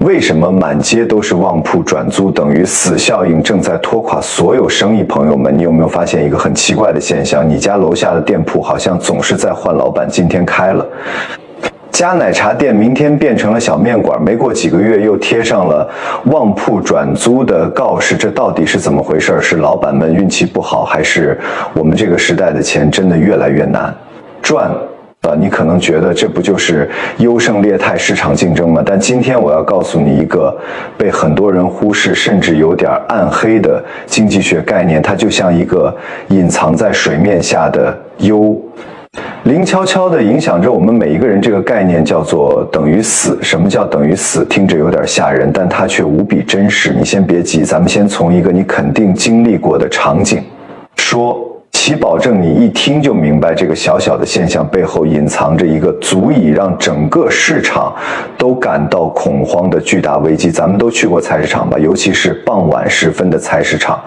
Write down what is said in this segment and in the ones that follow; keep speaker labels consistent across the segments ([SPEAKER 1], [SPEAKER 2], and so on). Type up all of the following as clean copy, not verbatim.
[SPEAKER 1] 为什么满街都是旺铺转租等于死效应正在拖垮所有生意？朋友们，你有没有发现一个很奇怪的现象？你家楼下的店铺好像总是在换老板，今天开了家奶茶店，明天变成了小面馆，没过几个月又贴上了旺铺转租的告示，这到底是怎么回事？是老板们运气不好，还是我们这个时代的钱真的越来越难赚？你可能觉得这不就是优胜劣汰市场竞争吗？但今天我要告诉你一个被很多人忽视，甚至有点暗黑的经济学概念，它就像一个隐藏在水面下的幽灵，悄悄地影响着我们每一个人。这个概念叫做等于死。什么叫等于死？听着有点吓人，但它却无比真实。你先别急，咱们先从一个你肯定经历过的场景说起，保证你一听就明白这个小小的现象背后隐藏着一个足以让整个市场都感到恐慌的巨大危机。咱们都去过菜市场吧，尤其是傍晚时分的菜市场，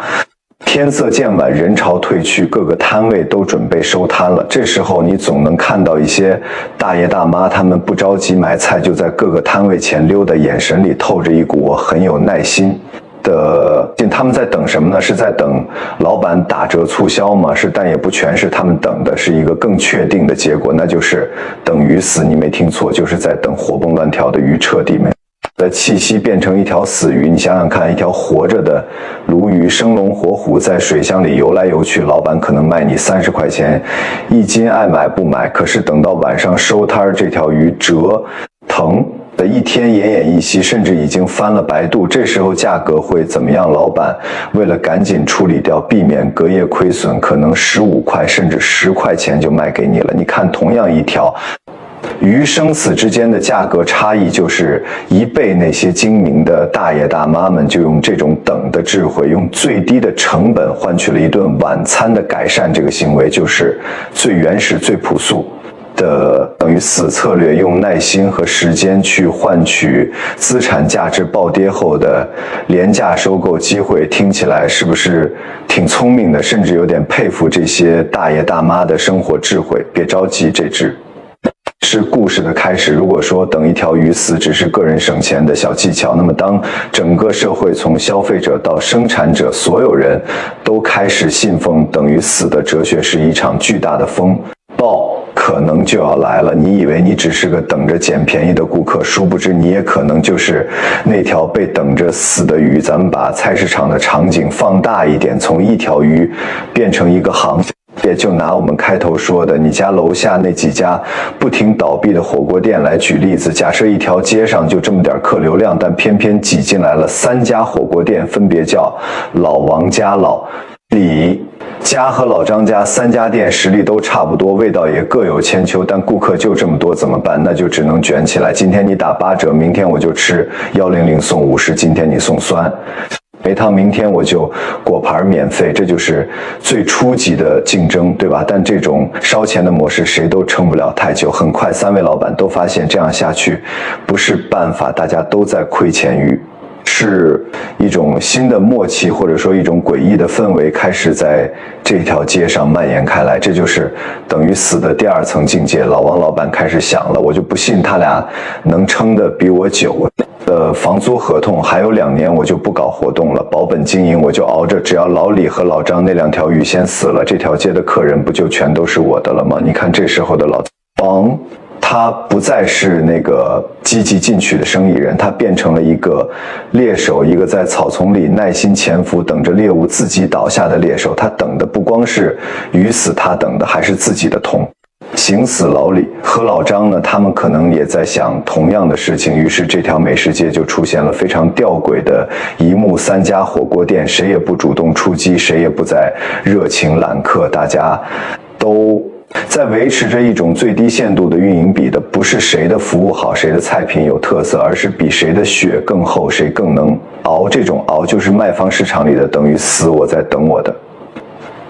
[SPEAKER 1] 天色渐晚，人潮退去，各个摊位都准备收摊了。这时候你总能看到一些大爷大妈，他们不着急买菜，就在各个摊位前溜达，眼神里透着一股我很有耐心的，他们在等什么呢？是在等老板打折促销吗？是，但也不全是，他们等的是一个更确定的结果，那就是等于死。你没听错，就是在等活蹦乱跳的鱼彻底没的气息变成一条死鱼。你想想看，一条活着的鲈鱼生龙活虎在水箱里游来游去，老板可能卖你30块钱一斤，爱买不买。可是等到晚上收摊，这条鱼折腾的一天奄奄一息，甚至已经翻了白肚，这时候价格会怎么样？老板为了赶紧处理掉，避免隔夜亏损，可能15块甚至10块钱就卖给你了。你看，同样一条鱼生死之间的价格差异就是1倍，那些精明的大爷大妈们就用这种等的智慧，用最低的成本换取了一顿晚餐的改善。这个行为就是最原始最朴素的等于死策略，用耐心和时间去换取资产价值暴跌后的廉价收购机会。听起来是不是挺聪明的？甚至有点佩服这些大爷大妈的生活智慧。别着急，这只是故事的开始。如果说等一条鱼死只是个人省钱的小技巧，那么当整个社会从消费者到生产者，所有人都开始信奉等于死的哲学，是一场巨大的风暴可能就要来了。你以为你只是个等着捡便宜的顾客，殊不知你也可能就是那条被等着死的鱼。咱们把菜市场的场景放大一点，从一条鱼变成一个行业。就拿我们开头说的你家楼下那几家不停倒闭的火锅店来举例子。假设一条街上就这么点客流量，但偏偏挤进来了3家火锅店，分别叫老王家、老李家和老张家。3家店实力都差不多，味道也各有千秋，但顾客就这么多，怎么办？那就只能卷起来。今天你打8折，明天我就吃100送50，今天你送酸梅汤，明天我就果盘免费。这就是最初级的竞争，对吧？但这种烧钱的模式谁都撑不了太久。很快3位老板都发现这样下去不是办法，大家都在亏钱。于是一种新的默契，或者说一种诡异的氛围开始在这条街上蔓延开来。这就是等于死的第2层境界。老王老板开始想了，我就不信他俩能撑得比我久。房租合同还有2年，我就不搞活动了，保本经营我就熬着，只要老李和老张那2条鱼先死了，这条街的客人不就全都是我的了吗？你看这时候的老王，他不再是那个积极进取的生意人，他变成了一个猎手，一个在草丛里耐心潜伏等着猎物自己倒下的猎手。他等的不光是鱼死，他等的还是自己的同行死。老李和老张呢，他们可能也在想同样的事情。于是这条美食街就出现了非常吊诡的一幕：3家火锅店，谁也不主动出击，谁也不再热情揽客，大家都在维持着一种最低限度的运营，比的不是谁的服务好，谁的菜品有特色，而是比谁的血更厚，谁更能熬。这种熬就是卖方市场里的等于死，我在等我的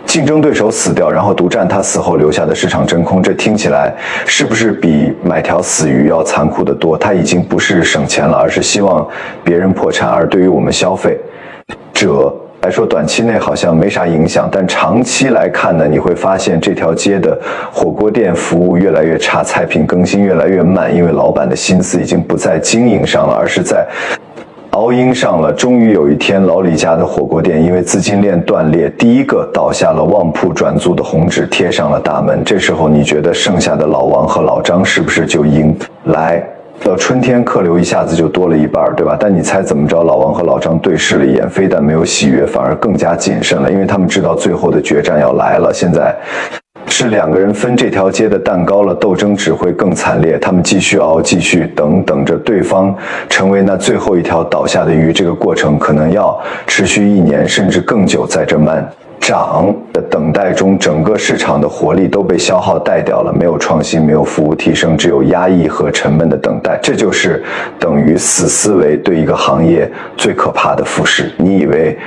[SPEAKER 1] 竞争对手死掉，然后独占他死后留下的市场真空。这听起来是不是比买条死鱼要残酷得多？他已经不是省钱了，而是希望别人破产。而对于我们消费者来说短期内好像没啥影响，但长期来看呢，你会发现这条街的火锅店服务越来越差，菜品更新越来越慢，因为老板的心思已经不在经营上了，而是在熬鹰上了。终于有一天，老李家的火锅店因为资金链断裂，第一个倒下了，旺铺转租的红纸贴上了大门。这时候你觉得剩下的老王和老张是不是就应来？到春天客流一下子就多了一半，对吧？但你猜怎么着？老王和老张对视了一眼，非但没有喜悦，反而更加谨慎了，因为他们知道最后的决战要来了。现在是两个人分这条街的蛋糕了，斗争只会更惨烈。他们继续熬，继续等着对方成为那最后一条倒下的鱼。这个过程可能要持续1年甚至更久，在这漫长的等待中，整个市场的活力都被消耗殆掉了，没有创新，没有服务提升，只有压抑和沉闷的等待。这就是等于死思维对一个行业最可怕的腐蚀。你以为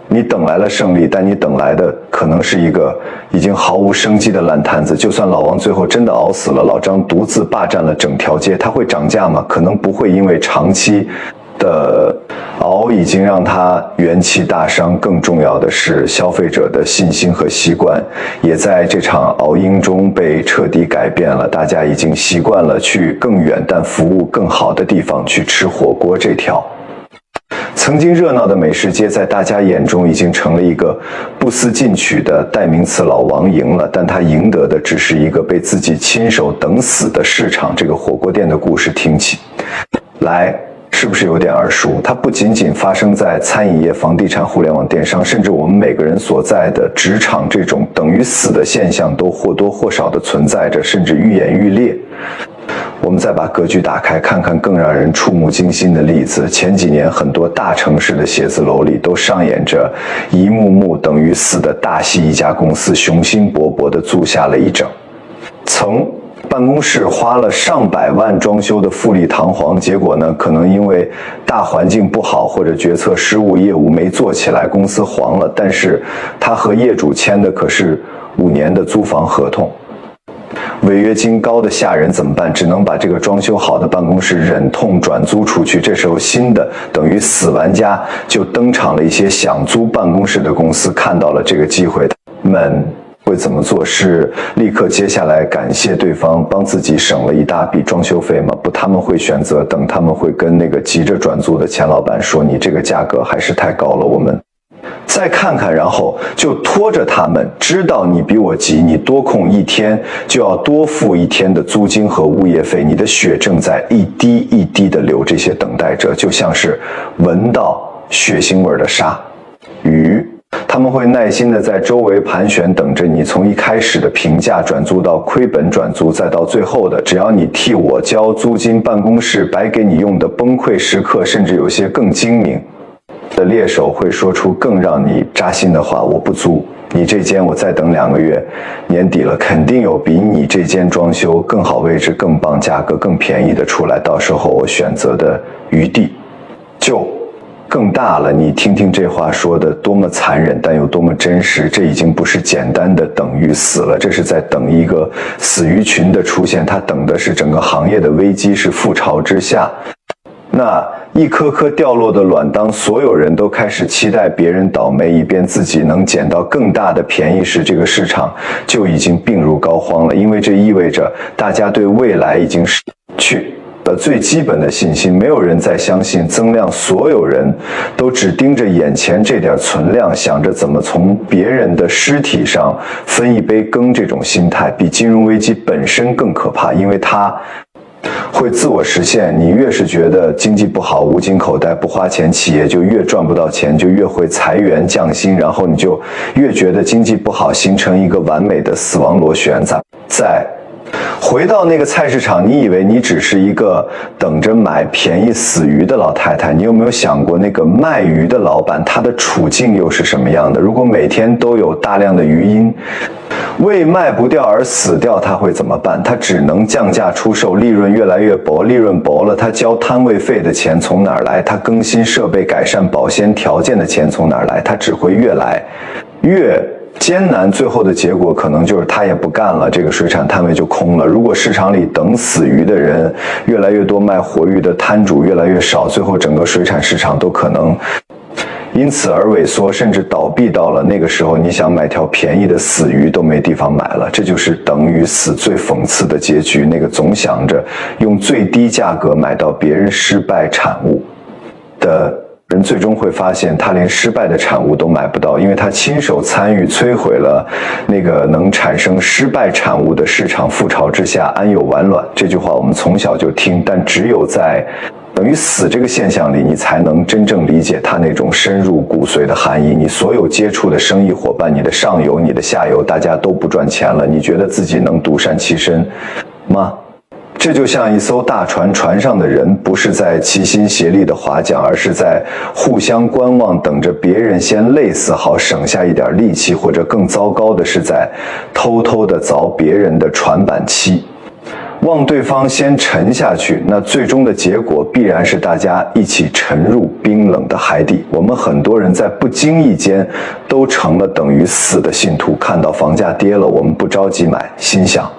[SPEAKER 1] 你等来了胜利，但你等来的可能是一个已经毫无生机的烂摊子。就算老王最后真的熬死了，老张独自霸占了整条街，他会涨价吗？可能不会，因为长期的熬已经让他元气大伤。更重要的是，消费者的信心和习惯也在这场熬鹰中被彻底改变了。大家已经习惯了去更远但服务更好的地方去吃火锅。这条曾经热闹的美食街，在大家眼中已经成了一个不思进取的代名词。老王赢了，但他赢得的只是一个被自己亲手等死的市场。这个火锅店的故事听起来是不是有点耳熟？它不仅仅发生在餐饮业、房地产、互联网电商，甚至我们每个人所在的职场，这种等于死的现象都或多或少的存在着，甚至愈演愈烈。我们再把格局打开，看看更让人触目惊心的例子。前几年，很多大城市的写字楼里都上演着一幕幕等于死的大戏。一家公司雄心勃勃地租下了一整层办公室，花了上百万装修的富丽堂皇，结果呢，可能因为大环境不好或者决策失误，业务没做起来，公司黄了。但是他和业主签的可是5年的租房合同，违约金高的吓人，怎么办？只能把这个装修好的办公室忍痛转租出去。这时候新的等于死玩家就登场了。一些想租办公室的公司看到了这个机会，他们会怎么做？是立刻接下来感谢对方帮自己省了一大笔装修费吗？不，他们会选择等，他们会跟那个急着转租的钱老板说，你这个价格还是太高了，我们再看看，然后就拖着他们，知道你比我急，你多空1天就要多付1天的租金和物业费，你的血正在一滴一滴的流。这些等待者就像是闻到血腥味的鲨鱼，他们会耐心的在周围盘旋，等着你从一开始的平价转租到亏本转租，再到最后的只要你替我交租金，办公室白给你用的崩溃时刻。甚至有些更精明的猎手会说出更让你扎心的话，我不租，你这间我再等2个月，年底了肯定有比你这间装修更好、位置更棒、价格更便宜的出来，到时候我选择的余地就更大了。你听听这话说的多么残忍，但又多么真实。这已经不是简单的等于死了，这是在等一个死鱼群的出现，他等的是整个行业的危机，是覆巢之下那一颗颗掉落的卵。当所有人都开始期待别人倒霉，以便自己能捡到更大的便宜时，这个市场就已经病入膏肓了。因为这意味着大家对未来已经失去了最基本的信心，没有人再相信增量，所有人都只盯着眼前这点存量，想着怎么从别人的尸体上分一杯羹。这种心态比金融危机本身更可怕，因为它会自我实现。你越是觉得经济不好、无金口袋、不花钱，企业就越赚不到钱，就越会裁员降薪，然后你就越觉得经济不好，形成一个完美的死亡螺旋。再回到那个菜市场，你以为你只是一个等着买便宜死鱼的老太太，你有没有想过那个卖鱼的老板，他的处境又是什么样的？如果每天都有大量的鱼因为卖不掉而死掉，他会怎么办？他只能降价出售，利润越来越薄，利润薄了，他交摊位费的钱从哪儿来？他更新设备、改善保鲜条件的钱从哪儿来？他只会越来越艰难，最后的结果可能就是他也不干了，这个水产摊位就空了。如果市场里等死鱼的人越来越多，卖活鱼的摊主越来越少，最后整个水产市场都可能因此而萎缩，甚至倒闭到了那个时候，你想买条便宜的死鱼都没地方买了。这就是等于死最讽刺的结局。那个总想着用最低价格买到别人失败产物的人，最终会发现他连失败的产物都买不到，因为他亲手参与摧毁了那个能产生失败产物的市场。覆巢之下安有完卵，这句话我们从小就听，但只有在等于死这个现象里，你才能真正理解它那种深入骨髓的含义。你所有接触的生意伙伴，你的上游、你的下游，大家都不赚钱了，你觉得自己能独善其身吗？这就像一艘大船，船上的人不是在齐心协力的划桨，而是在互相观望，等着别人先累死，好省下一点力气，或者更糟糕的是在偷偷的凿别人的船板漆，望对方先沉下去。那最终的结果必然是大家一起沉入冰冷的海底。我们很多人在不经意间都成了等于死的信徒。看到房价跌了，我们不着急买，心想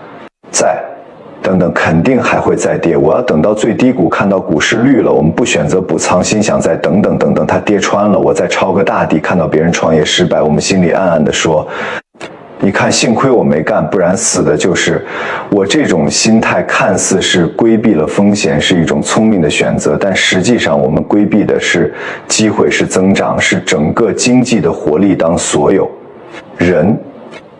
[SPEAKER 1] 再等等，肯定还会再跌，我要等到最低谷，看到股市绿了，我们不选择补仓，心想再等等等等，它跌穿了，我再抄个大底。看到别人创业失败，我们心里暗暗地说，你看幸亏我没干，不然死的就是我。这种心态看似是规避了风险，是一种聪明的选择，但实际上我们规避的是机会，是增长，是整个经济的活力。当所有人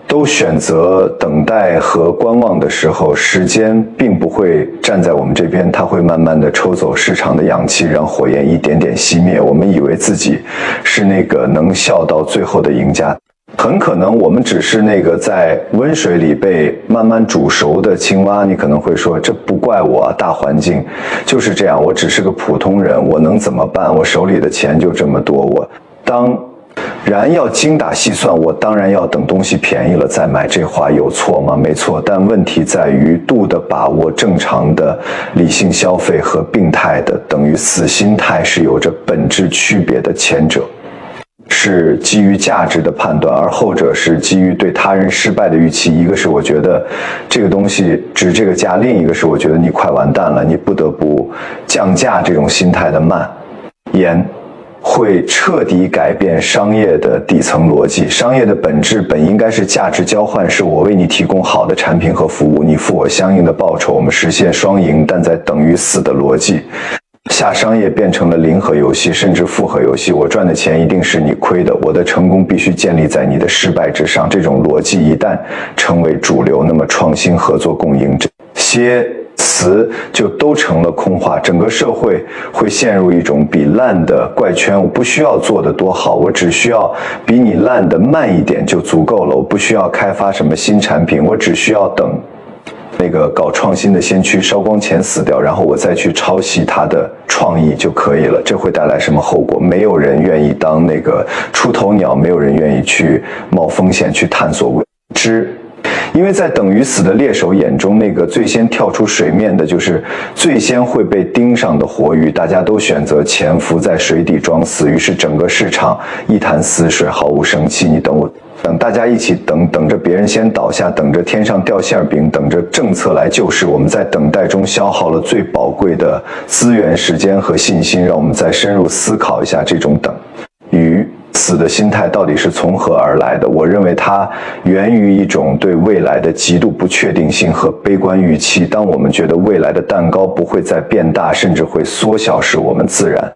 [SPEAKER 1] 都选择等待和观望的时候，时间并不会站在我们这边，它会慢慢的抽走市场的氧气，让火焰一点点熄灭。我们以为自己是那个能笑到最后的赢家，很可能我们只是那个在温水里被慢慢煮熟的青蛙。你可能会说，这不怪我啊，大环境就是这样，我只是个普通人，我能怎么办？我手里的钱就这么多，我当然要精打细算，我当然要等东西便宜了再买。这话有错吗？没错，但问题在于度的把握。正常的理性消费和病态的等于死心态是有着本质区别的。前者是基于价值的判断，而后者是基于对他人失败的预期。一个是我觉得这个东西值这个价，另一个是我觉得你快完蛋了，你不得不降价。这种心态的蔓延会彻底改变商业的底层逻辑。商业的本质本应该是价值交换，是我为你提供好的产品和服务，你付我相应的报酬，我们实现双赢。但在等于死的逻辑下，商业变成了零和游戏，甚至复合游戏。我赚的钱一定是你亏的，我的成功必须建立在你的失败之上。这种逻辑一旦成为主流，那么创新、合作、共赢这些词就都成了空话。整个社会会陷入一种比烂的怪圈。我不需要做得多好，我只需要比你烂的慢一点就足够了。我不需要开发什么新产品，我只需要等那个搞创新的先驱烧光钱死掉，然后我再去抄袭他的创意就可以了。这会带来什么后果？没有人愿意当那个出头鸟，没有人愿意去冒风险去探索未知。因为在等于死的猎手眼中，那个最先跳出水面的就是最先会被盯上的活鱼。大家都选择潜伏在水底装死，于是整个市场一潭死水，毫无生气。你等我，等大家一起等，等着别人先倒下，等着天上掉馅饼，等着政策来救市。我们在等待中消耗了最宝贵的资源、时间和信心。让我们再深入思考一下，这种等于死的心态到底是从何而来的？我认为它源于一种对未来的极度不确定性和悲观预期。当我们觉得未来的蛋糕不会再变大，甚至会缩小时，我们自然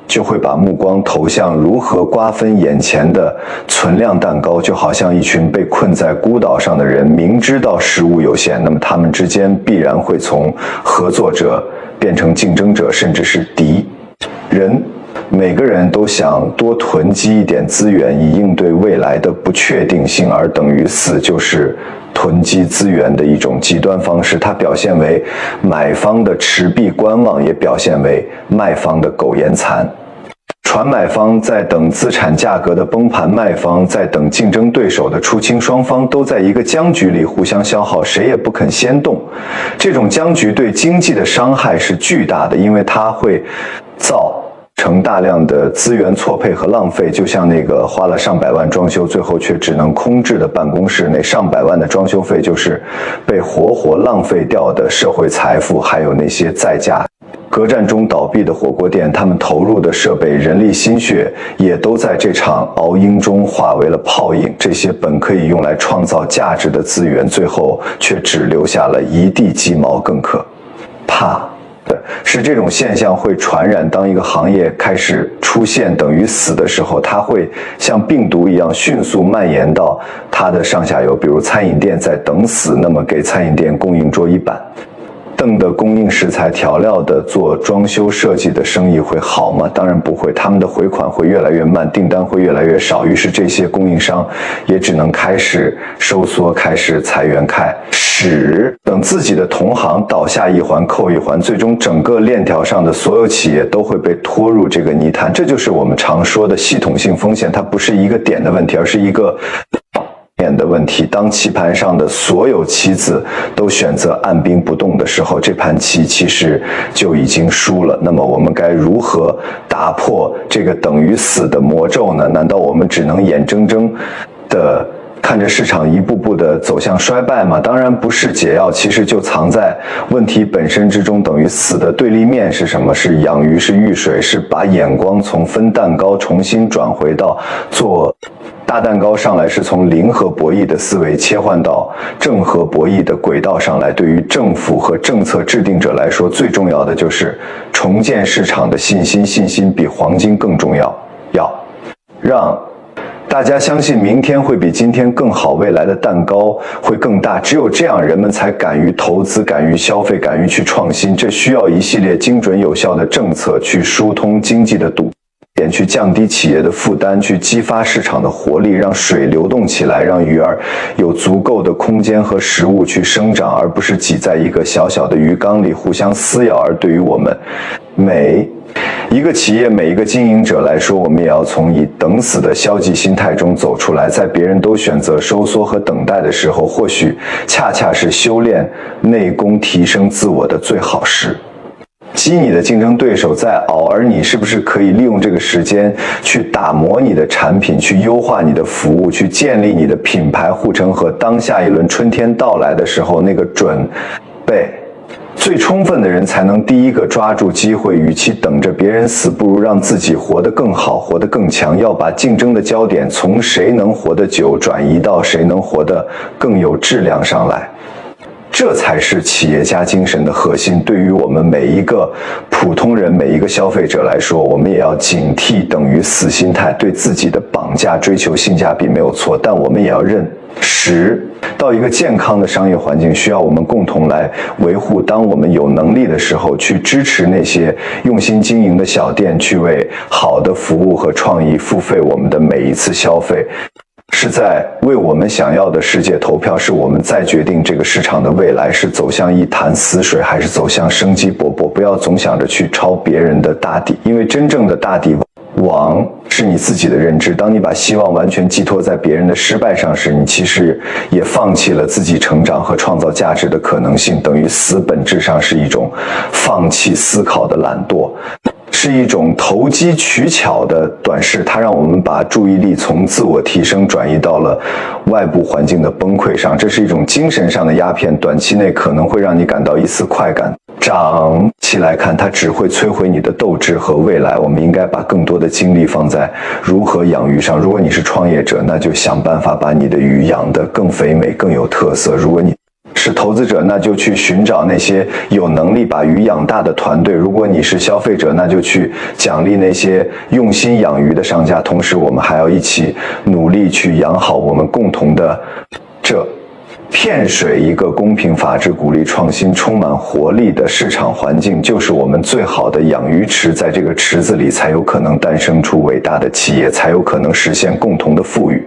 [SPEAKER 1] 就会把目光投向如何瓜分眼前的存量蛋糕。就好像一群被困在孤岛上的人，明知道食物有限，那么他们之间必然会从合作者变成竞争者，甚至是敌人。每个人都想多囤积一点资源，以应对未来的不确定性，而等于死就是囤积资源的一种极端方式。它表现为买方的持币观望，也表现为卖方的苟延残喘。买方在等资产价格的崩盘，卖方在等竞争对手的出清，双方都在一个僵局里互相消耗，谁也不肯先动。这种僵局对经济的伤害是巨大的，因为它会造成大量的资源错配和浪费。就像那个花了上百万装修，最后却只能空置的办公室，那上百万的装修费就是被活活浪费掉的社会财富，还有那些在价核战中倒闭的火锅店，他们投入的设备、人力、心血，也都在这场熬鹰中化为了泡影。这些本可以用来创造价值的资源，最后却只留下了一地鸡毛。更可怕的是，这种现象会传染。当一个行业开始出现等于死的时候，它会像病毒一样迅速蔓延到它的上下游。比如餐饮店在等死，那么给餐饮店供应桌椅板凳的供应食材调料的做装修设计的生意会好吗？当然不会，他们的回款会越来越慢，订单会越来越少，于是这些供应商也只能开始收缩，开始裁员，等自己的同行倒下一环扣一环，最终整个链条上的所有企业都会被拖入这个泥潭。这就是我们常说的系统性风险，它不是一个点的问题，而是一个的问题。当棋盘上的所有棋子都选择按兵不动的时候，这盘棋其实就已经输了。那么我们该如何打破这个等于死的魔咒呢？难道我们只能眼睁睁的看着市场一步步的走向衰败吗？当然不是，解药其实就藏在问题本身之中。等于死的对立面是什么？是养鱼，是遇水，是把眼光从分蛋糕重新转回到做大蛋糕上来，是从零和博弈的思维切换到正和博弈的轨道上来。对于政府和政策制定者来说，最重要的就是重建市场的信心，信心比黄金更重要，要让大家相信明天会比今天更好，未来的蛋糕会更大。只有这样，人们才敢于投资，敢于消费，敢于去创新。这需要一系列精准有效的政策去疏通经济的堵点，去降低企业的负担，去激发市场的活力，让水流动起来，让鱼儿有足够的空间和食物去生长，而不是挤在一个小小的鱼缸里互相撕咬。而对于我们每一个企业，每一个经营者来说，我们也要从以等死的消极心态中走出来。在别人都选择收缩和等待的时候，或许恰恰是修炼内功、提升自我的最好时。激你的竞争对手在熬，而你是不是可以利用这个时间去打磨你的产品，去优化你的服务，去建立你的品牌护城河？当下一轮春天到来的时候，那个准备最充分的人才能第一个抓住机会。与其等着别人死，不如让自己活得更好，活得更强。要把竞争的焦点从谁能活得久转移到谁能活得更有质量上来。这才是企业家精神的核心。对于我们每一个普通人，每一个消费者来说，我们也要警惕等于死心态，对自己的绑架，追求性价比没有错，但我们也要认识到一个健康的商业环境需要我们共同来维护。当我们有能力的时候，去支持那些用心经营的小店，去为好的服务和创意付费我们的每一次消费。是在为我们想要的世界投票，是我们在决定这个市场的未来是走向一潭死水，还是走向生机勃勃。不要总想着去抄别人的大底，因为真正的大底王是你自己的认知。当你把希望完全寄托在别人的失败上时，你其实也放弃了自己成长和创造价值的可能性。等于死本质上是一种放弃思考的懒惰，是一种投机取巧的短视，它让我们把注意力从自我提升转移到了外部环境的崩溃上。这是一种精神上的鸦片，短期内可能会让你感到一丝快感，长期来看它只会摧毁你的斗志和未来。我们应该把更多的精力放在如何养鱼上。如果你是创业者，那就想办法把你的鱼养得更肥美、更有特色。如果你是投资者，那就去寻找那些有能力把鱼养大的团队。如果你是消费者，那就去奖励那些用心养鱼的商家。同时，我们还要一起努力去养好我们共同的这片水。一个公平、法治、鼓励创新、充满活力的市场环境，就是我们最好的养鱼池。在这个池子里，才有可能诞生出伟大的企业，才有可能实现共同的富裕。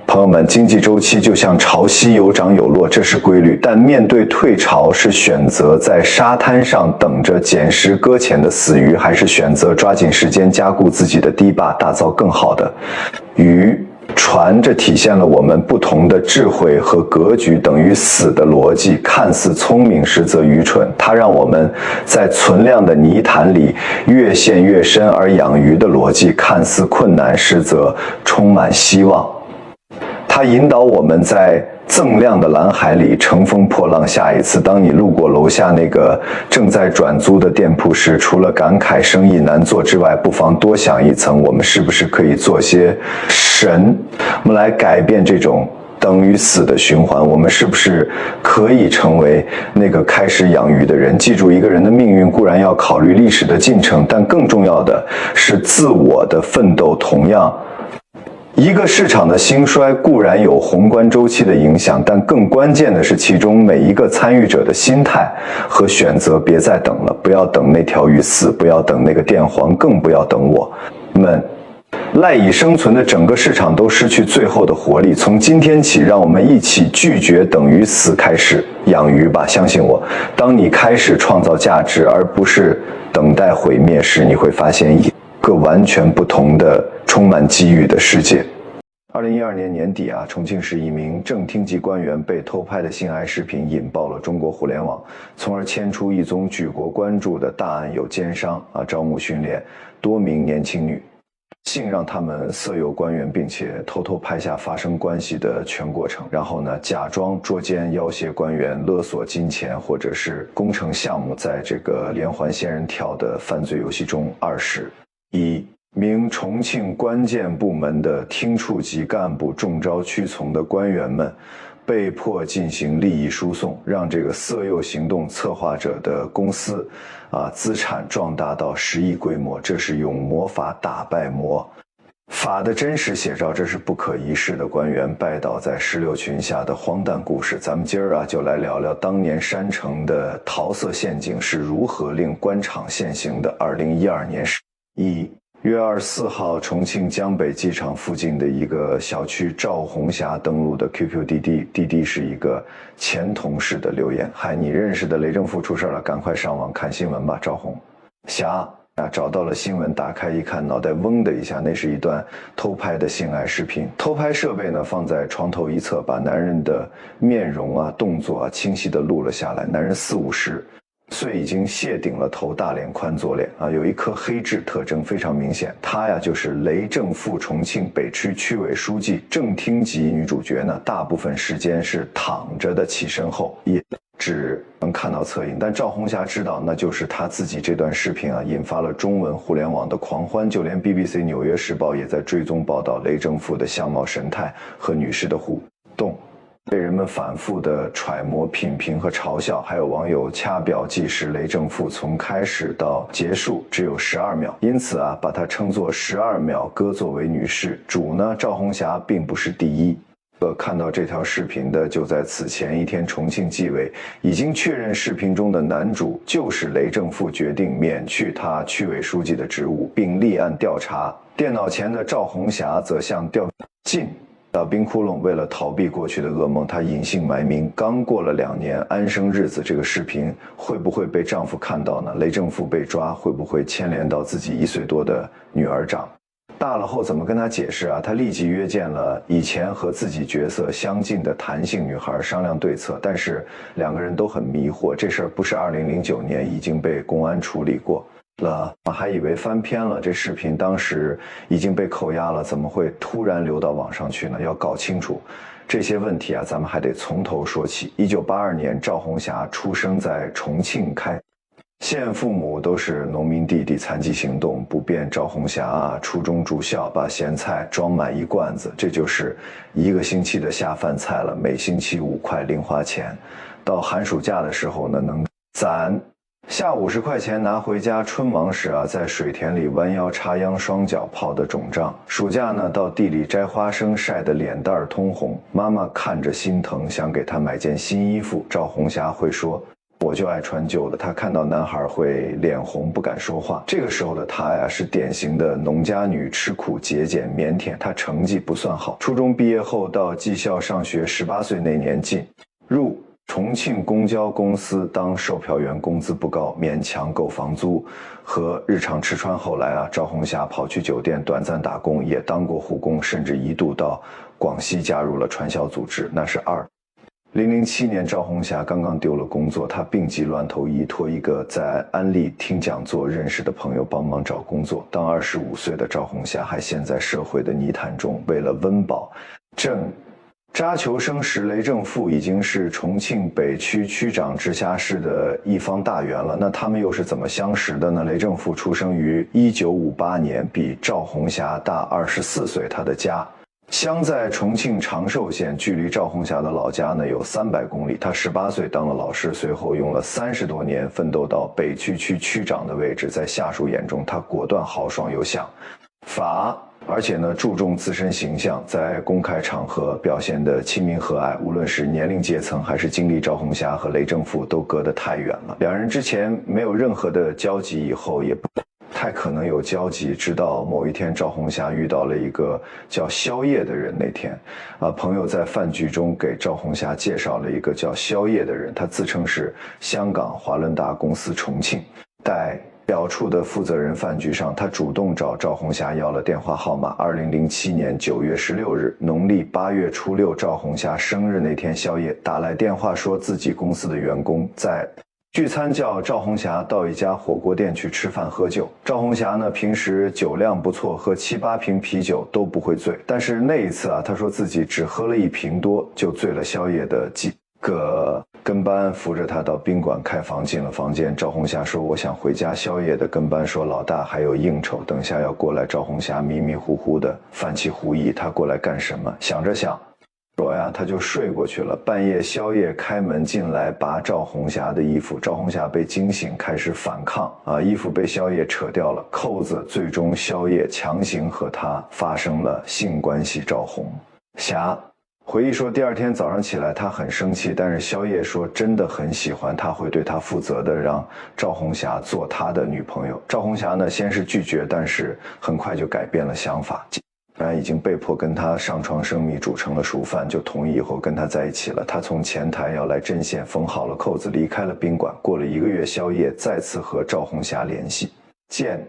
[SPEAKER 1] 朋友们，经济周期就像潮汐，有涨有落，这是规律。但面对退潮，是选择在沙滩上等着捡拾搁浅的死鱼，还是选择抓紧时间加固自己的堤坝，打造更好的渔船？这体现了我们不同的智慧和格局。等于死的逻辑看似聪明，实则愚蠢。它让我们在存量的泥潭里越陷越深，而养鱼的逻辑看似困难，实则充满希望。它引导我们在锃亮的蓝海里乘风破浪。下一次，当你路过楼下那个正在转租的店铺时，除了感慨生意难做之外，不妨多想一层，我们是不是可以做些神？我们来改变这种等于死的循环。我们是不是可以成为那个开始养鱼的人？记住，一个人的命运固然要考虑历史的进程，但更重要的是自我的奋斗。同样，一个市场的兴衰固然有宏观周期的影响，但更关键的是其中每一个参与者的心态和选择。别再等了，不要等那条鱼死，不要等那个电黄，更不要等我们赖以生存的整个市场都失去最后的活力。从今天起，让我们一起拒绝等于死，开始养鱼吧。相信我，当你开始创造价值，而不是等待毁灭时，你会发现一个完全不同的、充满机遇的世界。2012年年底啊，重庆市一名正厅级官员被偷拍的性爱视频引爆了中国互联网，从而牵出一宗举国关注的大案，有奸商招募训练多名年轻女性，让他们色诱官员，并且偷偷拍下发生关系的全过程，然后呢，假装捉奸要挟官员，勒索金钱或者是工程项目。在这个连环仙人跳的犯罪游戏中，21名重庆关键部门的厅处级干部中招屈从的官员们被迫进行利益输送，让这个色诱行动策划者的公司资产壮大到10亿规模。这是用魔法打败魔法的真实写照，这是不可一世的官员拜倒在石榴裙下的荒诞故事。咱们今儿就来聊聊当年山城的桃色陷阱是如何令官场现形的。2012年11月24号，重庆江北机场附近的一个小区，赵红霞登录的 QQ 滴滴是一个前同事的留言：嗨，你认识的雷政富出事了，赶快上网看新闻吧。赵红霞找到了新闻，打开一看，脑袋嗡的一下，那是一段偷拍的性爱视频。偷拍设备呢放在床头一侧，把男人的面容动作清晰地录了下来。男人40-50岁，已经谢顶了头，大脸宽左脸有一颗黑痣，特征非常明显。他就是雷政富，重庆北区区委书记，正厅级。女主角呢，大部分时间是躺着的，起身后也只能看到侧影。但赵红霞知道，那就是她自己。这段视频引发了中文互联网的狂欢，就连 BBC 纽约时报也在追踪报道雷政富的相貌神态和女士的互动。被人们反复的揣摩、品评和嘲笑，还有网友掐表计时，雷政富从开始到结束只有12秒，因此把它称作12秒歌作为女士。主呢，赵红霞并不是第一。看到这条视频的就在此前一天，重庆纪委已经确认视频中的男主就是雷政富，决定免去他区委书记的职务，并立案调查。电脑前的赵红霞则像掉进到冰窟窿，为了逃避过去的噩梦，她隐姓埋名。刚过了2年，安生日子。这个视频会不会被丈夫看到呢？雷政富被抓，会不会牵连到自己1岁多的女儿长大了后怎么跟他解释他立即约见了以前和自己角色相近的弹性女孩商量对策，但是2个人都很迷惑。这事儿不是2009年已经被公安处理过了，还以为翻篇了。这视频当时已经被扣押了，怎么会突然流到网上去呢？要搞清楚这些问题咱们还得从头说起。1982年，赵红霞出生在重庆开县，父母都是农民弟弟，残疾行动不便。赵红霞初中住校，把咸菜装满一罐子，这就是1个星期的下饭菜了，每星期5块零花钱。到寒暑假的时候呢，能攒下50块钱拿回家。春忙时在水田里弯腰插秧，双脚泡得肿胀。暑假呢，到地里摘花生，晒得脸蛋儿通红。妈妈看着心疼，想给她买件新衣服。赵红霞会说：“我就爱穿旧的。”她看到男孩会脸红，不敢说话。这个时候的她是典型的农家女，吃苦节俭腼腆。她成绩不算好，初中毕业后到技校上学，18岁那年进入重庆公交公司当售票员，工资不高，勉强够房租和日常吃穿。后来赵红霞跑去酒店短暂打工，也当过护工，甚至一度到广西加入了传销组织。那是2007年，赵红霞刚刚丢了工作，她病急乱投医，托一个在安利听讲座认识的朋友帮忙找工作。当25岁的赵红霞还陷在社会的泥潭中，为了温饱挣扎球生时，雷正富已经是重庆北区区长直辖市的一方大员了。那他们又是怎么相识的呢？雷正富出生于1958年，比赵红霞大24岁。他的家乡在重庆长寿县，距离赵红霞的老家呢有300公里。他18岁当了老师，随后用了30多年奋斗到北区区区长的位置。在下属眼中，他果断豪爽又想法。而且呢，注重自身形象，在公开场合表现得亲民和蔼，无论是年龄阶层还是经历，赵红霞和雷正富都隔得太远了。两人之前没有任何的交集，以后也不太可能有交集。直到某一天，赵红霞遇到了一个叫萧烨的人。那天，朋友在饭局中给赵红霞介绍了一个叫萧烨的人，他自称是香港华伦达公司重庆代表处的负责人。饭局上，他主动找赵红霞要了电话号码。2007年9月16日，农历8月初6，赵红霞生日那天，萧烨打来电话说自己公司的员工在聚餐，叫赵红霞到一家火锅店去吃饭喝酒。赵红霞呢，平时酒量不错，喝7、8瓶啤酒都不会醉。但是那一次啊，他说自己只喝了1瓶多就醉了。萧烨的几个跟班扶着他到宾馆开房，进了房间。赵红霞说我想回家。萧烨的跟班说老大还有应酬，等下要过来。赵红霞迷迷糊糊的泛起狐疑，他过来干什么？想着想说呀，他就睡过去了。半夜萧烨开门进来拔赵红霞的衣服，赵红霞被惊醒，开始反抗衣服被萧烨扯掉了扣子，最终萧烨强行和她发生了性关系。赵红霞回忆说，第二天早上起来他很生气，但是萧烨说真的很喜欢他，会对他负责的，让赵红霞做他的女朋友。赵红霞呢，先是拒绝，但是很快就改变了想法，既然已经被迫跟他上床生米，煮成了熟饭，就同意以后跟他在一起了。他从前台要来针线，缝好了扣子，离开了宾馆。过了1个月，萧烨再次和赵红霞联系，见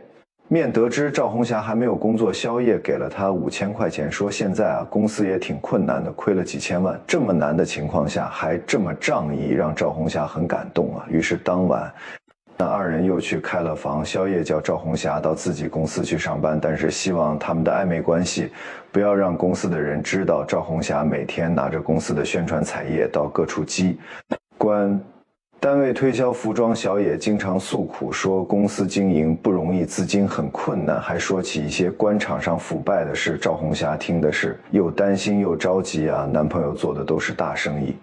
[SPEAKER 1] 面得知赵红霞还没有工作，萧烨给了他5000块钱，说现在公司也挺困难的，亏了几千万，这么难的情况下还这么仗义，让赵红霞很感动于是当晚那2人又去开了房。萧烨叫赵红霞到自己公司去上班，但是希望他们的暧昧关系不要让公司的人知道。赵红霞每天拿着公司的宣传彩页到各处机关单位推销服装。小野经常诉苦，说公司经营不容易，资金很困难，还说起一些官场上腐败的事。赵红霞听的是又担心又着急男朋友做的都是大生意，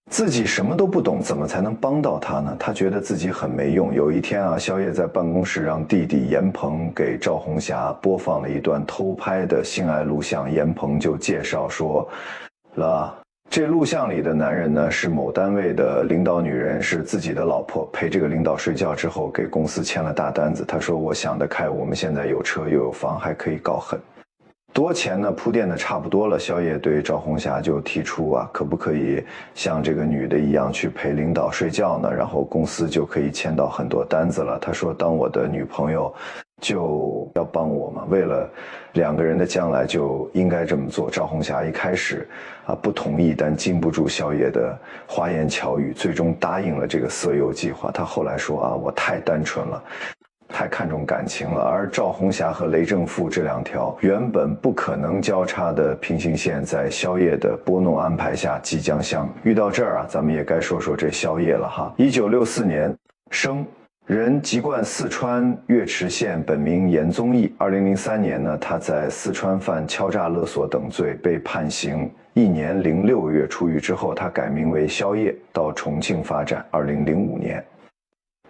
[SPEAKER 1] 自己什么都不懂，怎么才能帮到他呢？他觉得自己很没用。有一天萧烨在办公室让弟弟严鹏给赵红霞播放了一段偷拍的性爱录像，严鹏就介绍说这录像里的男人呢，是某单位的领导女人，是自己的老婆，陪这个领导睡觉之后给公司签了大单子。他说我想得开，我们现在有车又有房，还可以搞很多钱呢，铺垫的差不多了。萧烨对赵红霞就提出可不可以像这个女的一样去陪领导睡觉呢，然后公司就可以签到很多单子了。他说当我的女朋友就要帮我嘛，为了2个人的将来就应该这么做。赵红霞一开始不同意，但经不住萧烨的花言巧语，最终答应了这个色诱计划。他后来说我太单纯了，太看重感情了。而赵红霞和雷正富这2条原本不可能交叉的平行线，在萧烨的拨弄安排下即将相遇。到这儿咱们也该说说这萧烨了1964年生，人籍贯四川岳池县，本名严宗义。2003年呢，他在四川犯敲诈勒索等罪被判刑1年0.6个月，出狱之后他改名为萧烨，到重庆发展。2005年，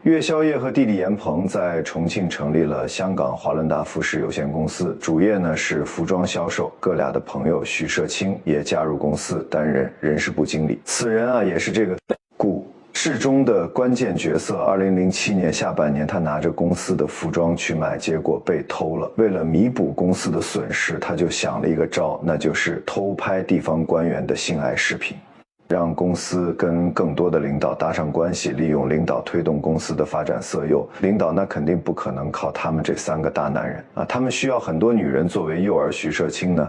[SPEAKER 1] 岳萧烨和弟弟严鹏在重庆成立了香港华伦达服饰有限公司，主业呢是服装销售。哥俩的朋友许社清也加入公司担任人事部经理，此人也是这个故事中的关键角色。2007年下半年，他拿着公司的服装去卖，结果被偷了。为了弥补公司的损失，他就想了一个招，那就是偷拍地方官员的性爱视频，让公司跟更多的领导搭上关系，利用领导推动公司的发展色诱。领导那肯定不可能靠他们这3个大男人他们需要很多女人作为诱饵。许社清呢，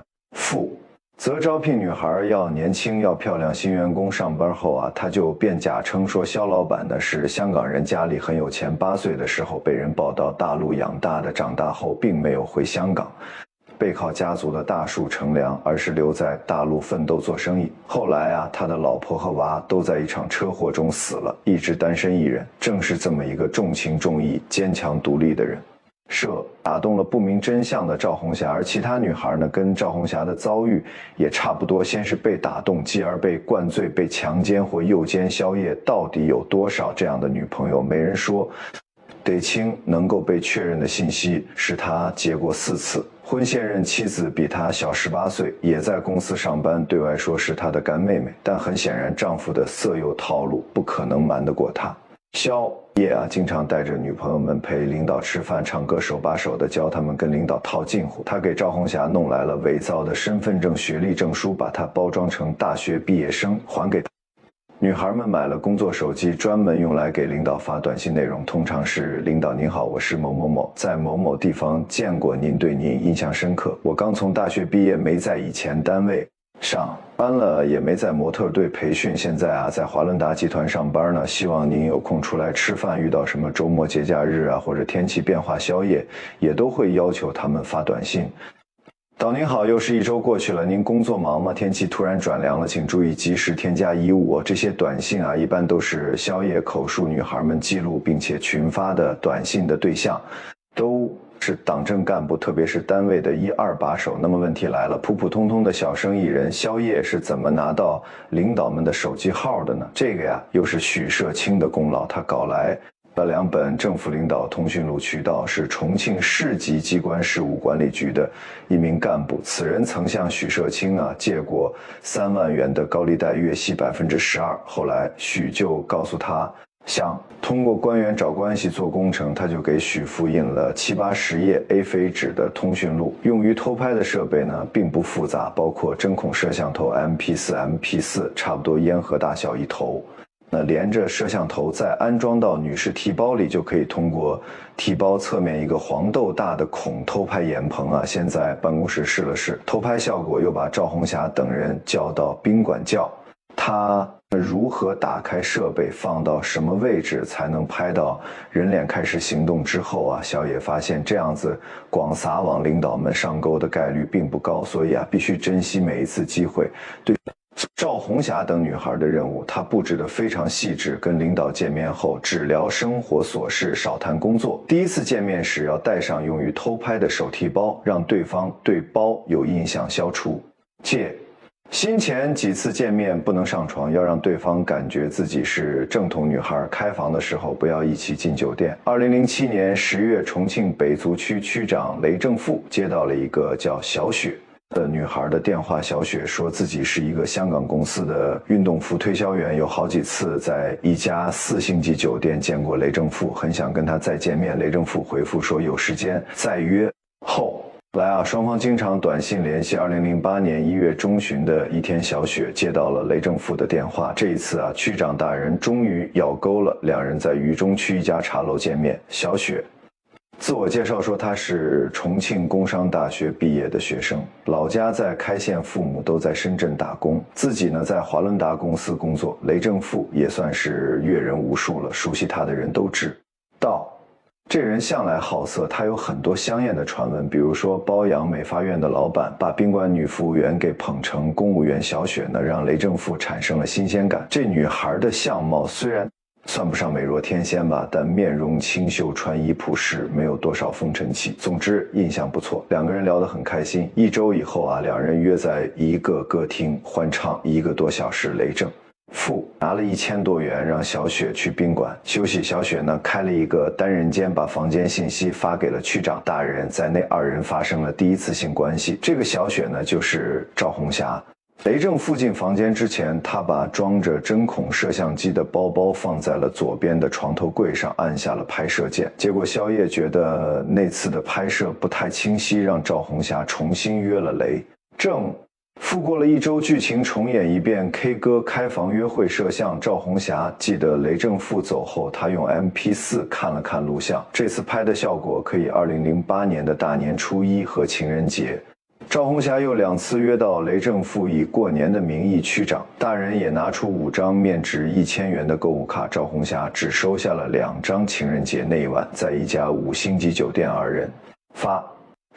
[SPEAKER 1] 则招聘女孩要年轻要漂亮。新员工上班后他就便假称说肖老板呢是香港人，家里很有钱，8岁的时候被人抱到大陆养大的，长大后并没有回香港。背靠家族的大树乘凉，而是留在大陆奋斗做生意。后来啊，他的老婆和娃都在一场车祸中死了，一直单身一人。正是这么一个重情重义、坚强独立的人，打动了不明真相的赵红霞，而其他女孩呢，跟赵红霞的遭遇也差不多，先是被打动，继而被灌醉、被强奸或诱奸宵夜。到底有多少这样的女朋友？没人说。得清能够被确认的信息是他结过4次婚，现任妻子比他小18岁，也在公司上班，对外说是他的干妹妹，但很显然丈夫的色诱套路不可能瞒得过他。宵夜啊，经常带着女朋友们陪领导吃饭、唱歌，手把手的教他们跟领导套近乎。他给赵红霞弄来了伪造的身份证、学历证书，把她包装成大学毕业生还给她。女孩们买了工作手机，专门用来给领导发短信，内容通常是：领导您好，我是某某某，在某某地方见过您，对您印象深刻。我刚从大学毕业，没在以前单位上班了，也没在模特队培训，现在啊在华伦达集团上班呢，希望您有空出来吃饭，遇到什么周末节假日啊或者天气变化宵夜，也都会要求他们发短信。导您好，又是1周过去了，您工作忙吗？天气突然转凉了，请注意及时添加衣物。这些短信啊，一般都是宵夜口述女孩们记录并且群发的短信的对象，都是党政干部，特别是单位的1、2把手。那么问题来了，普普通通的小生意人，宵夜是怎么拿到领导们的手机号的呢？这个呀，又是许社清的功劳，他搞来了2本政府领导通讯录，渠道是重庆市级机关事务管理局的一名干部，此人曾向许社清啊借过3万元的高利贷，月息12%。后来许就告诉他，想通过官员找关系做工程，他就给许复印了7、80页 A4 纸的通讯录。用于偷拍的设备呢并不复杂，包括针孔摄像头 MP4，差不多烟盒大小一头。那连着摄像头再安装到女士提包里，就可以通过提包侧面一个黄豆大的孔偷拍严鹏啊。现在办公室试了试，偷拍效果，又把赵红霞等人叫到宾馆教他如何打开设备，放到什么位置才能拍到人脸开始行动之后啊，小野发现这样子广撒网，领导们上钩的概率并不高，所以啊，必须珍惜每一次机会。对赵红霞等女孩的任务，她布置得非常细致。跟领导见面后，只聊生活琐事，少谈工作。第一次见面时，要带上用于偷拍的手提包，让对方对包有印象，消除戒心。前几次见面不能上床，要让对方感觉自己是正统女孩。开房的时候不要一起进酒店。2007年10月，重庆北足区区长雷正富接到了一个叫小雪的女孩的电话。小雪说自己是一个香港公司的运动服推销员，有好几次在一家4星级酒店见过雷正富，很想跟他再见面。雷正富回复说有时间再约。后来啊，双方经常短信联系。2008年1月中旬的一天，小雪接到了雷正富的电话。这一次啊，区长大人终于咬钩了，两人在渝中区一家茶楼见面。小雪自我介绍说，他是重庆工商大学毕业的学生，老家在开县，父母都在深圳打工，自己呢在华伦达公司工作。雷正富也算是阅人无数了，熟悉他的人都知道这人向来好色，他有很多香艳的传闻，比如说包养美发院的老板把宾馆女服务员给捧成公务员。小雪呢让雷正富产生了新鲜感。这女孩的相貌虽然算不上美若天仙吧，但面容清秀，穿衣朴实，没有多少风尘气。总之印象不错，两个人聊得很开心。1周以后啊，两人约在一个歌厅欢唱1个多小时。雷正富拿了1000多元让小雪去宾馆休息。小雪呢开了一个单人间，把房间信息发给了区长大人，在那2人发生了第一次性关系。这个小雪呢就是赵红霞。雷正富进房间之前，他把装着针孔摄像机的包包放在了左边的床头柜上，按下了拍摄键。结果宵夜觉得那次的拍摄不太清晰，让赵红霞重新约了雷正富。过了1周，剧情重演一遍， K 歌开房约会摄像。赵红霞记得雷正富走后，他用 MP4 看了看录像，这次拍的效果可以2008年的大年初一和情人节。赵红霞又2次约到雷正富，以过年的名义，区长大人也拿出5张面值1000元的购物卡。赵红霞只收下了2张情人节那一晚在一家5星级酒店2人发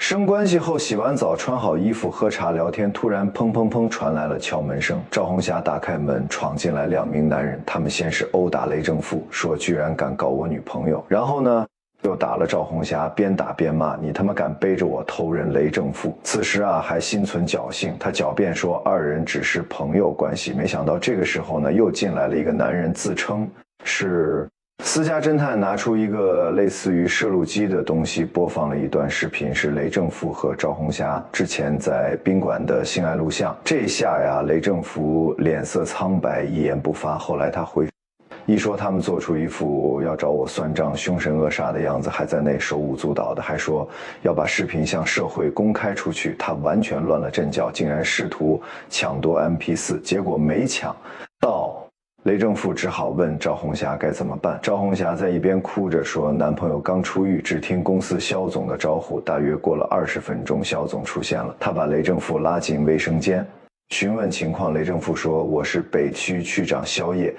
[SPEAKER 1] 升关系后，洗完澡，穿好衣服，喝茶聊天，突然砰砰砰传来了敲门声。赵红霞打开门，闯进来2名男人，他们先是殴打雷正富，说居然敢搞我女朋友，然后呢又打了赵红霞，边打边骂你他妈敢背着我偷人雷正富。此时啊还心存侥幸，他狡辩说2人只是朋友关系，没想到这个时候呢又进来了一个男人，自称是私家侦探，拿出一个类似于摄录机的东西，播放了一段视频，是雷正富和赵红霞之前在宾馆的性爱录像。这下呀，雷正富脸色苍白，一言不发。后来他一说他们做出一副要找我算账、凶神恶煞的样子，还在那手舞足蹈的，还说要把视频向社会公开出去。他完全乱了阵脚，竟然试图抢夺 MP4，结果没抢到。雷正富只好问赵红霞该怎么办。赵红霞在一边哭着说男朋友刚出狱，只听公司肖总的招呼。大约过了20分钟，肖总出现了，他把雷正富拉进卫生间，询问情况。雷正富说我是北区区长肖烨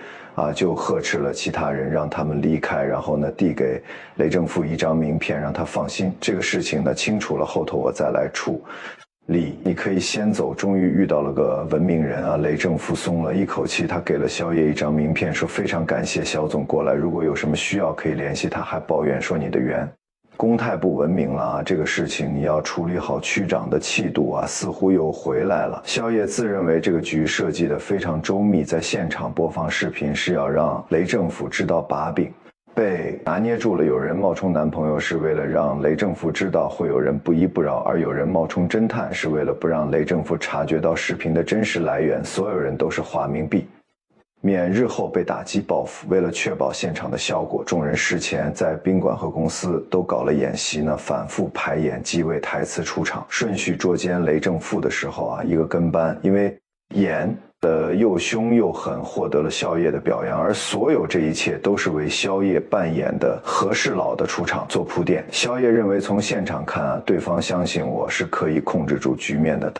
[SPEAKER 1] 就呵斥了其他人，让他们离开，然后呢递给雷正富一张名片，让他放心，这个事情呢清楚了，后头我再来处理，你可以先走。终于遇到了个文明人雷正富松了一口气，他给了肖烨一张名片，说非常感谢肖总过来，如果有什么需要可以联系他，还抱怨说你的员工太不文明了这个事情你要处理好，区长的气度似乎又回来了。肖烨自认为这个局设计得非常周密，在现场播放视频是要让雷正富知道把柄，被拿捏住了。有人冒充男朋友是为了让雷正富知道会有人不依不饶，而有人冒充侦探是为了不让雷正富察觉到视频的真实来源。所有人都是画明避免日后被打击报复。为了确保现场的效果，众人事前在宾馆和公司都搞了演习呢，反复排演机位台词出场，顺序捉奸雷正富的时候一个跟班因为演的又凶又狠，获得了肖烨的表扬，而所有这一切都是为肖烨扮演的和事佬的出场做铺垫。肖烨认为从现场看对方相信我是可以控制住局面的，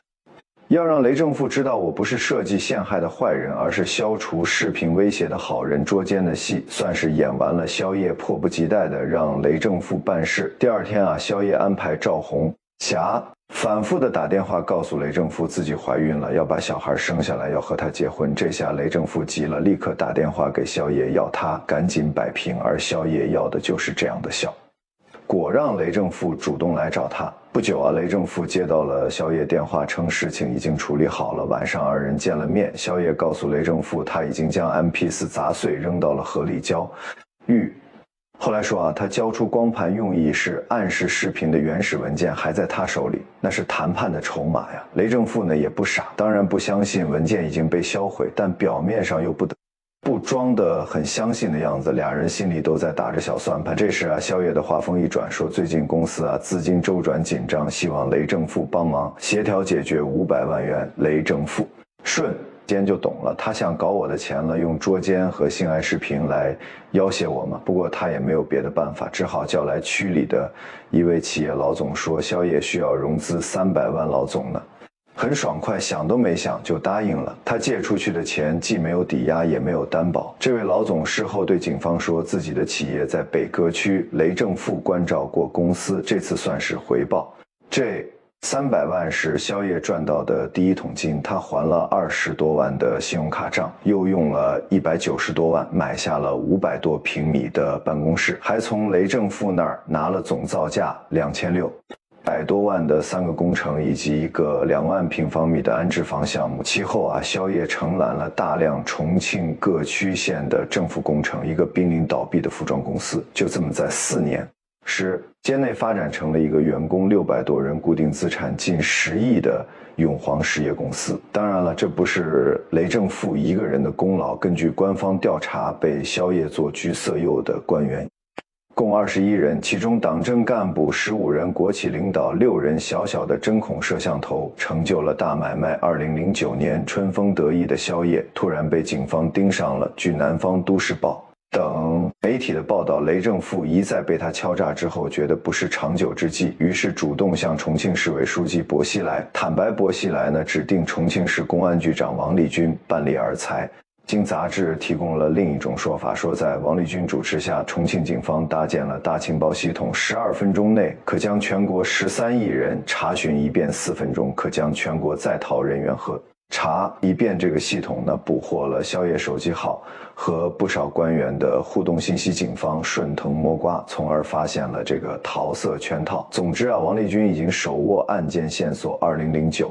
[SPEAKER 1] 要让雷正富知道我不是设计陷害的坏人，而是消除视频威胁的好人。捉奸的戏算是演完了，肖烨迫不及待地让雷正富办事。第二天肖烨安排赵红霞反复的打电话告诉雷正富自己怀孕了，要把小孩生下来，要和他结婚。这下雷正富急了，立刻打电话给肖烨，要他赶紧摆平，而肖烨要的就是这样的效果，让雷正富主动来找他。不久雷正富接到了肖烨电话，称事情已经处理好了。晚上2人见了面，肖烨告诉雷正富他已经将 MP4 砸碎扔到了河里交域。后来说他交出光盘用意是暗示视频的原始文件还在他手里，那是谈判的筹码呀。雷正富呢也不傻，当然不相信文件已经被销毁，但表面上又不装得很相信的样子，俩人心里都在打着小算盘。这时肖烨的话锋一转，说最近公司资金周转紧张，希望雷正富帮忙协调解决500万元。雷正富瞬间就懂了，他想搞我的钱了，用捉奸和性爱视频来要挟我嘛。不过他也没有别的办法，只好叫来区里的一位企业老总，说肖烨需要融资300万，老总呢很爽快，想都没想就答应了。他借出去的钱既没有抵押也没有担保。这位老总事后对警方说，自己的企业在北歌区雷正富关照过公司，这次算是回报。这300万是肖烨赚到的第一桶金，他还了20多万的信用卡账，又用了190多万买下了500多平米的办公室，还从雷正富那儿拿了总造价2600多万的3个工程以及一个2万平方米的安置房项目。其后肖烨承揽了大量重庆各区县的政府工程，一个濒临倒闭的服装公司。就这么在4年时间内发展成了一个员工600多人、固定资产近10亿的永煌实业公司。当然了，这不是雷正富一个人的功劳。根据官方调查，被肖烨做局色诱的官员共21人，其中党政干部15人，国企领导6人。小小的针孔摄像头成就了大买卖。2009年春风得意的肖烨突然被警方盯上了。据南方都市报等媒体的报道，雷正富一再被他敲诈之后，觉得不是长久之计，于是主动向重庆市委书记薄熙来坦白。薄熙来指定重庆市公安局长王立军办理而裁。经杂志提供了另一种说法，说在王立军主持下，重庆警方搭建了大情报系统，12分钟内可将全国13亿人查询一遍，4分钟可将全国在逃人员核查一遍。这个系统呢，捕获了宵夜手机号和不少官员的互动信息，警方顺藤摸瓜，从而发现了这个桃色圈套。总之啊，王立军已经手握案件线索。2009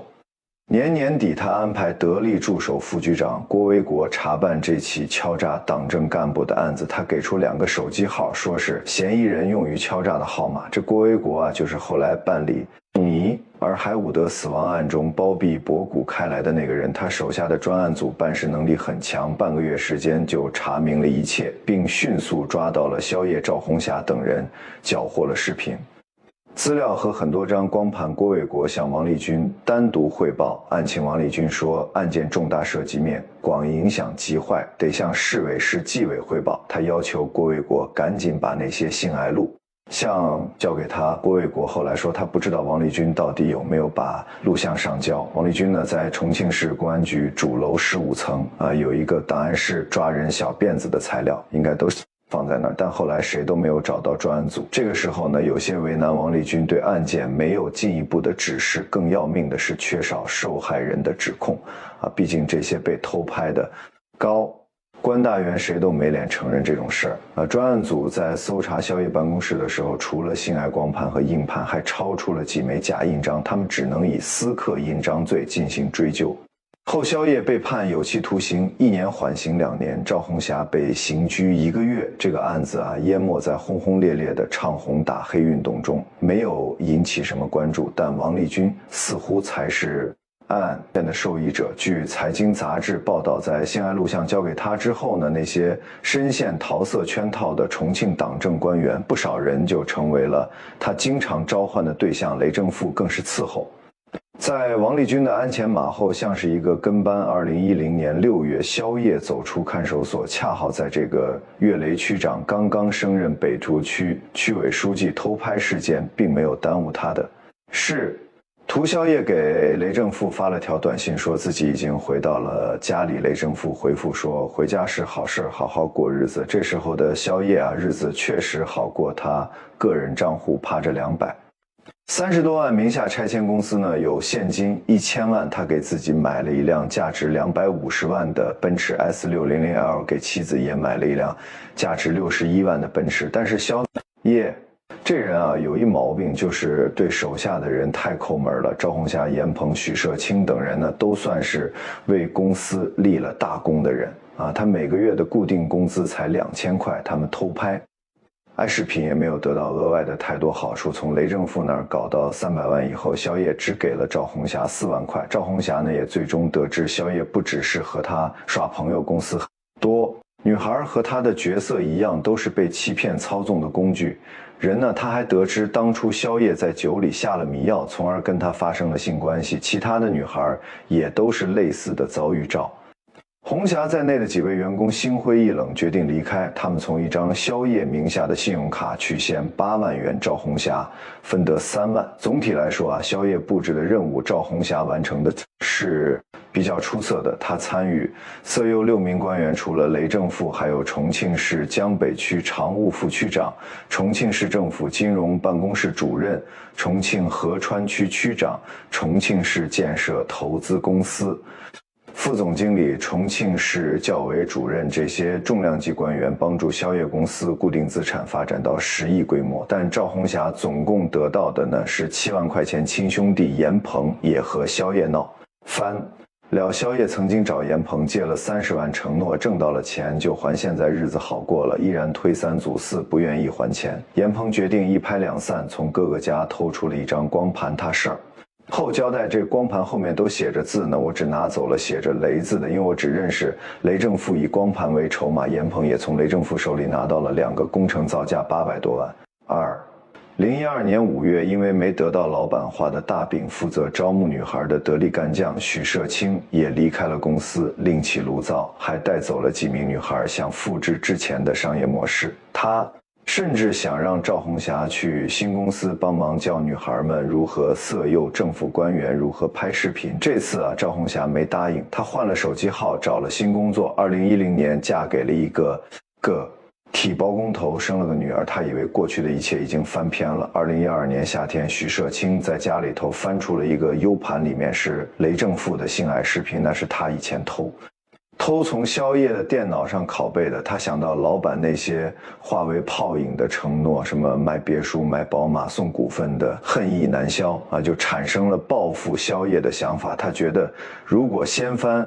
[SPEAKER 1] 年底，他安排得力助手副局长郭维国查办这起敲诈党政干部的案子。他给出2个手机号，说是嫌疑人用于敲诈的号码。这郭维国啊，就是后来办理仲尼而海伍德死亡案中包庇博古开来的那个人。他手下的专案组办事能力很强，半个月时间就查明了一切，并迅速抓到了宵夜、赵红霞等人，缴获了视频、资料和很多张光盘。郭伟国向王立军单独汇报案情。王立军说，案件重大涉及面广，影响极坏，得向市委市纪委汇报。他要求郭伟国赶紧把那些性爱录像交给他。郭伟国后来说，他不知道王立军到底有没有把录像上交。王立军呢，在重庆市公安局主楼15层有一个档案室，抓人小辫子的材料应该都是放在那儿，但后来谁都没有找到专案组。这个时候呢，有些为难王立军对案件没有进一步的指示，更要命的是缺少受害人的指控毕竟这些被偷拍的关大员谁都没脸承认这种事儿专案组在搜查宵夜办公室的时候，除了性爱光盘和硬盘，还抄出了几枚假印章，他们只能以私刻印章罪进行追究。后宵夜被判有期徒刑1年，缓刑2年，赵红霞被刑拘1个月。这个案子淹没在轰轰烈烈的唱红打黑运动中，没有引起什么关注。但王立军似乎才是案件的受益者。据财经杂志报道，在性爱录像交给他之后呢，那些深陷桃色圈套的重庆党政官员，不少人就成为了他经常召唤的对象，雷正富更是伺候。在王立军的鞍前马后，像是一个跟班。2010年6月，宵夜走出看守所，恰好在这个岳雷区长刚刚升任北滁区区委书记偷拍事件，并没有耽误他的事。涂宵夜给雷正富发了条短信，说自己已经回到了家里。雷正富回复说，回家是好事，好好过日子。这时候的宵夜日子确实好过，他个人账户趴着230多万，名下拆迁公司呢有现金1000万，他给自己买了一辆价值250万的奔驰 S600L， 给妻子也买了一辆价值61万的奔驰。但是宵夜这人有一毛病，就是对手下的人太抠门了。赵红霞、严鹏、许社清等人呢，都算是为公司立了大功的人他每个月的固定工资才2000块，他们偷拍爱视频也没有得到额外的太多好处。从雷正富那儿搞到300万以后，宵夜只给了赵红霞4万块。赵红霞呢，也最终得知宵夜不只是和他耍朋友，公司很多女孩和他的角色一样，都是被欺骗操纵的工具人呢。他还得知当初宵夜在酒里下了迷药，从而跟他发生了性关系。其他的女孩也都是类似的遭遇。赵红霞在内的几位员工心灰意冷，决定离开。他们从一张宵夜名下的信用卡取现8万元，赵红霞分得3万。总体来说宵夜布置的任务，赵红霞完成的是比较出色的。他参与色诱6名官员，除了雷正富，还有重庆市江北区常务副区长、重庆市政府金融办公室主任、重庆合川区区长、重庆市建设投资公司副总经理、重庆市教委主任，这些重量级官员帮助宵夜公司固定资产发展到10亿规模。但赵红霞总共得到的呢是7万块钱。亲兄弟严鹏也和宵夜闹翻了。宵夜曾经找严鹏借了30万，承诺挣到了钱就还，现在日子好过了，依然推三阻四，不愿意还钱。严鹏决定一拍两散，从各个家偷出了一张光盘，他事儿后交代，这光盘后面都写着字呢，我只拿走了写着雷字的，因为我只认识雷正富，以光盘为筹码。严鹏也从雷正富手里拿到了2个工程造价800多万。2012年5月，因为没得到老板画的大饼，负责招募女孩的得力干将许社清也离开了公司，另起炉灶，还带走了几名女孩，想复制之前的商业模式。他甚至想让赵红霞去新公司帮忙教女孩们如何色诱政府官员，如何拍视频。这次啊，赵红霞没答应，她换了手机号，找了新工作。2010年嫁给了一个体包工头，生了个女儿。她以为过去的一切已经翻篇了。2012年夏天，许社清在家里头翻出了一个 U 盘，里面是雷正富的性爱视频，那是他以前偷从宵夜的电脑上拷贝的。他想到老板那些化为泡影的承诺，什么卖别墅、买宝马、送股份的，恨意难消啊，就产生了报复宵夜的想法。他觉得如果掀翻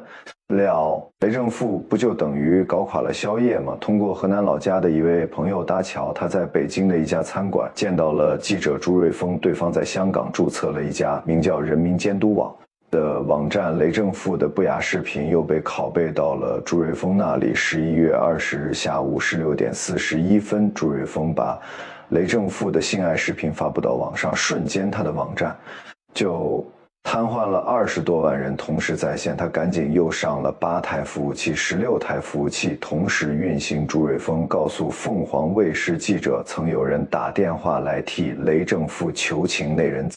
[SPEAKER 1] 了雷正富，不就等于搞垮了宵夜吗？通过河南老家的一位朋友搭桥，他在北京的一家餐馆见到了记者朱瑞峰，对方在香港注册了一家名叫人民监督网的网站。雷正富的不雅视频又被拷贝到了朱瑞峰那里。11月20日下午16点41分，朱瑞峰把雷正富的性爱视频发布到网上，瞬间他的网站就瘫痪了20多万人同时在线。他赶紧又上了8台服务器、16台服务器同时运行。朱瑞峰告诉凤凰卫视记者，曾有人打电话来替雷正富求情，那人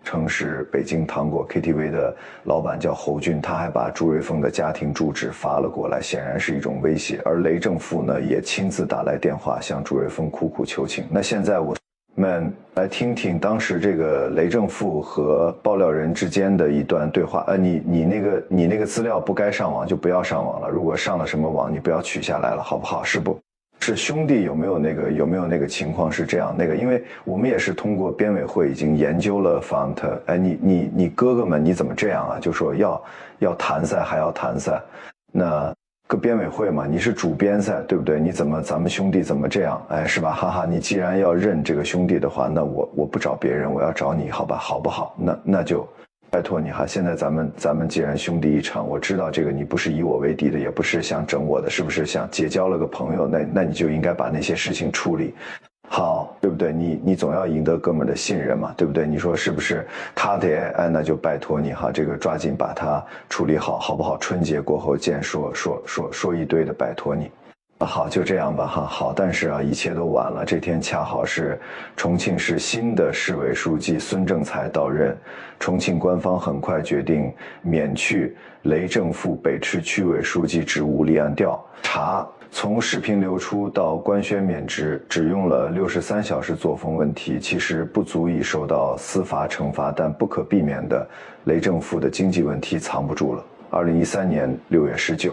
[SPEAKER 1] 称是北京糖果 KTV 的老板，叫侯军。他还把朱瑞峰的家庭住址发了过来，显然是一种威胁。而雷正富呢，也亲自打来电话向朱瑞峰苦苦求情。那现在我们来听听当时这个雷正富和爆料人之间的一段对话。你那个资料不该上网就不要上网了，如果上了什么网，你不要取下来了，好不好？是不是兄弟有没有那个情况是这样？因为我们也是通过编委会已经研究了 Font， 你哥哥们你怎么这样啊？就说要谈赛还要谈赛，那个编委会嘛，你是主编赛对不对？你怎么咱们兄弟怎么这样？是吧？哈哈，你既然要认这个兄弟的话，那我不找别人，我要找你，好吧？好不好？那就拜托你哈，现在咱们既然兄弟一场，我知道这个你不是以我为敌的，也不是想整我的，是不是想结交了个朋友？那你就应该把那些事情处理好，对不对？你总要赢得哥们儿的信任嘛，对不对？你说是不是？他得那就拜托你哈，这个抓紧把它处理好，好不好？春节过后见，说一堆的，拜托你。好，就这样吧哈。好，但是啊，一切都晚了。这天恰好是重庆市新的市委书记孙政才到任，重庆官方很快决定免去雷正富北市区委书记职务，立案调查。从视频流出到官宣免职，只用了63小时，作风问题其实不足以受到司法惩罚，但不可避免的雷正富的经济问题藏不住了。2013年6月19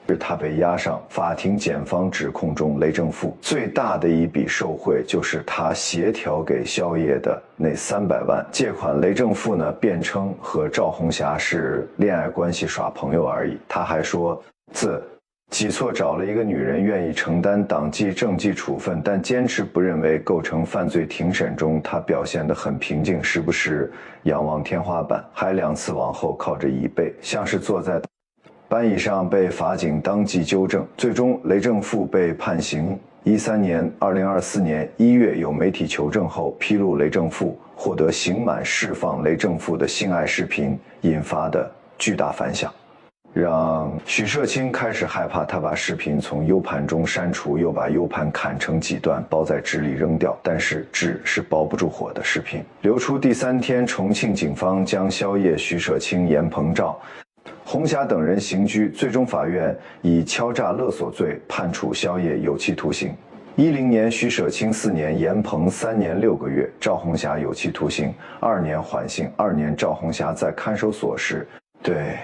[SPEAKER 1] 日，他被押上法庭。检方指控中，雷正富最大的一笔受贿就是他协调给宵夜的那300万借款。雷正富呢辩称和赵红霞是恋爱关系，耍朋友而已。他还说自己错找了一个女人，愿意承担党纪政纪处分，但坚持不认为构成犯罪。庭审中他表现得很平静，时不时仰望天花板，还2次往后靠着椅背，像是坐在班椅上，被法警当即纠正。最终雷正富被判刑。2024年1月，有媒体求证后披露雷正富获得刑满释放。雷正富的性爱视频引发的巨大反响，让许社清开始害怕。他把视频从 U 盘中删除，又把 U 盘砍成几段，包在纸里扔掉。但是纸是包不住火的。视频流出第3天，重庆警方将宵夜、许社清、严鹏照、红霞等人刑拘，最终法院以敲诈勒索罪判处宵夜有期徒刑10年，许社清4年，严鹏3年6个月，赵红霞有期徒刑2年，缓刑2年。赵红霞在看守所时对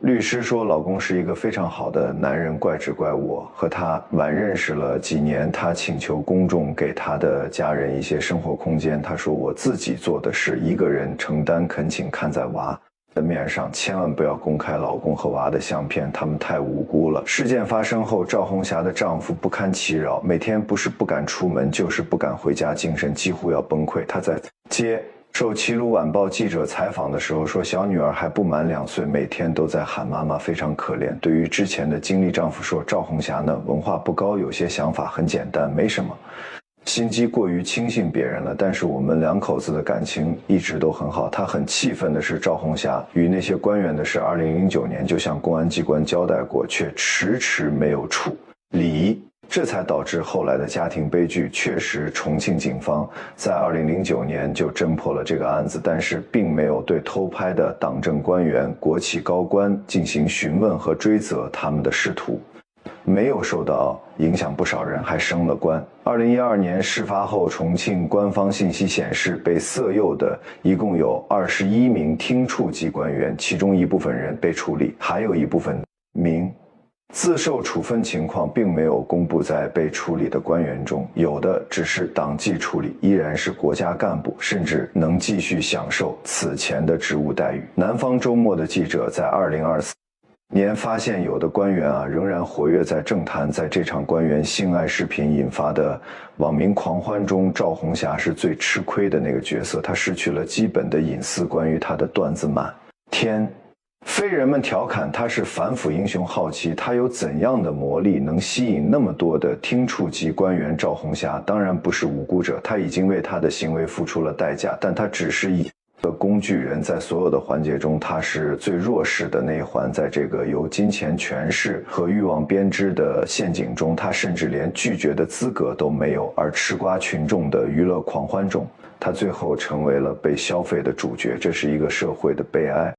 [SPEAKER 1] 律师说，老公是一个非常好的男人，怪只怪我和他晚认识了几年，他请求公众给他的家人一些生活空间。他说，我自己做的事，一个人承担，恳请看在娃的面上，千万不要公开老公和娃的相片，他们太无辜了。事件发生后，赵红霞的丈夫不堪其扰，每天不是不敢出门，就是不敢回家，精神几乎要崩溃。他在接受《齐鲁晚报》记者采访的时候说，小女儿还不满2岁，每天都在喊妈妈，非常可怜。对于之前的经历，丈夫说，赵红霞呢文化不高，有些想法很简单，没什么，心机过于轻信别人了，但是我们2口子的感情一直都很好。他很气愤的是，赵红霞与那些官员的事2009年就向公安机关交代过，却迟迟没有处理。这才导致后来的家庭悲剧。确实，重庆警方在2009年就侦破了这个案子，但是并没有对偷拍的党政官员、国企高官进行询问和追责他们的仕途，没有受到影响，不少人还升了官。2012年事发后，重庆官方信息显示，被色诱的一共有21名厅处级官员，其中一部分人被处理，还有一部分名自受处分情况并没有公布在被处理的官员中，有的只是党纪处理，依然是国家干部，甚至能继续享受此前的职务待遇。南方周末的记者在2024年发现，有的官员仍然活跃在政坛。在这场官员性爱视频引发的网民狂欢中，赵红霞是最吃亏的那个角色，她失去了基本的隐私，关于她的段子满天飞，人们调侃他是反腐英雄，好奇他有怎样的魔力能吸引那么多的厅处级官员。赵红霞当然不是无辜者，他已经为他的行为付出了代价，但他只是一个工具人，在所有的环节中他是最弱势的那一环。在这个由金钱、权势和欲望编织的陷阱中，他甚至连拒绝的资格都没有。而吃瓜群众的娱乐狂欢中，他最后成为了被消费的主角，这是一个社会的悲哀。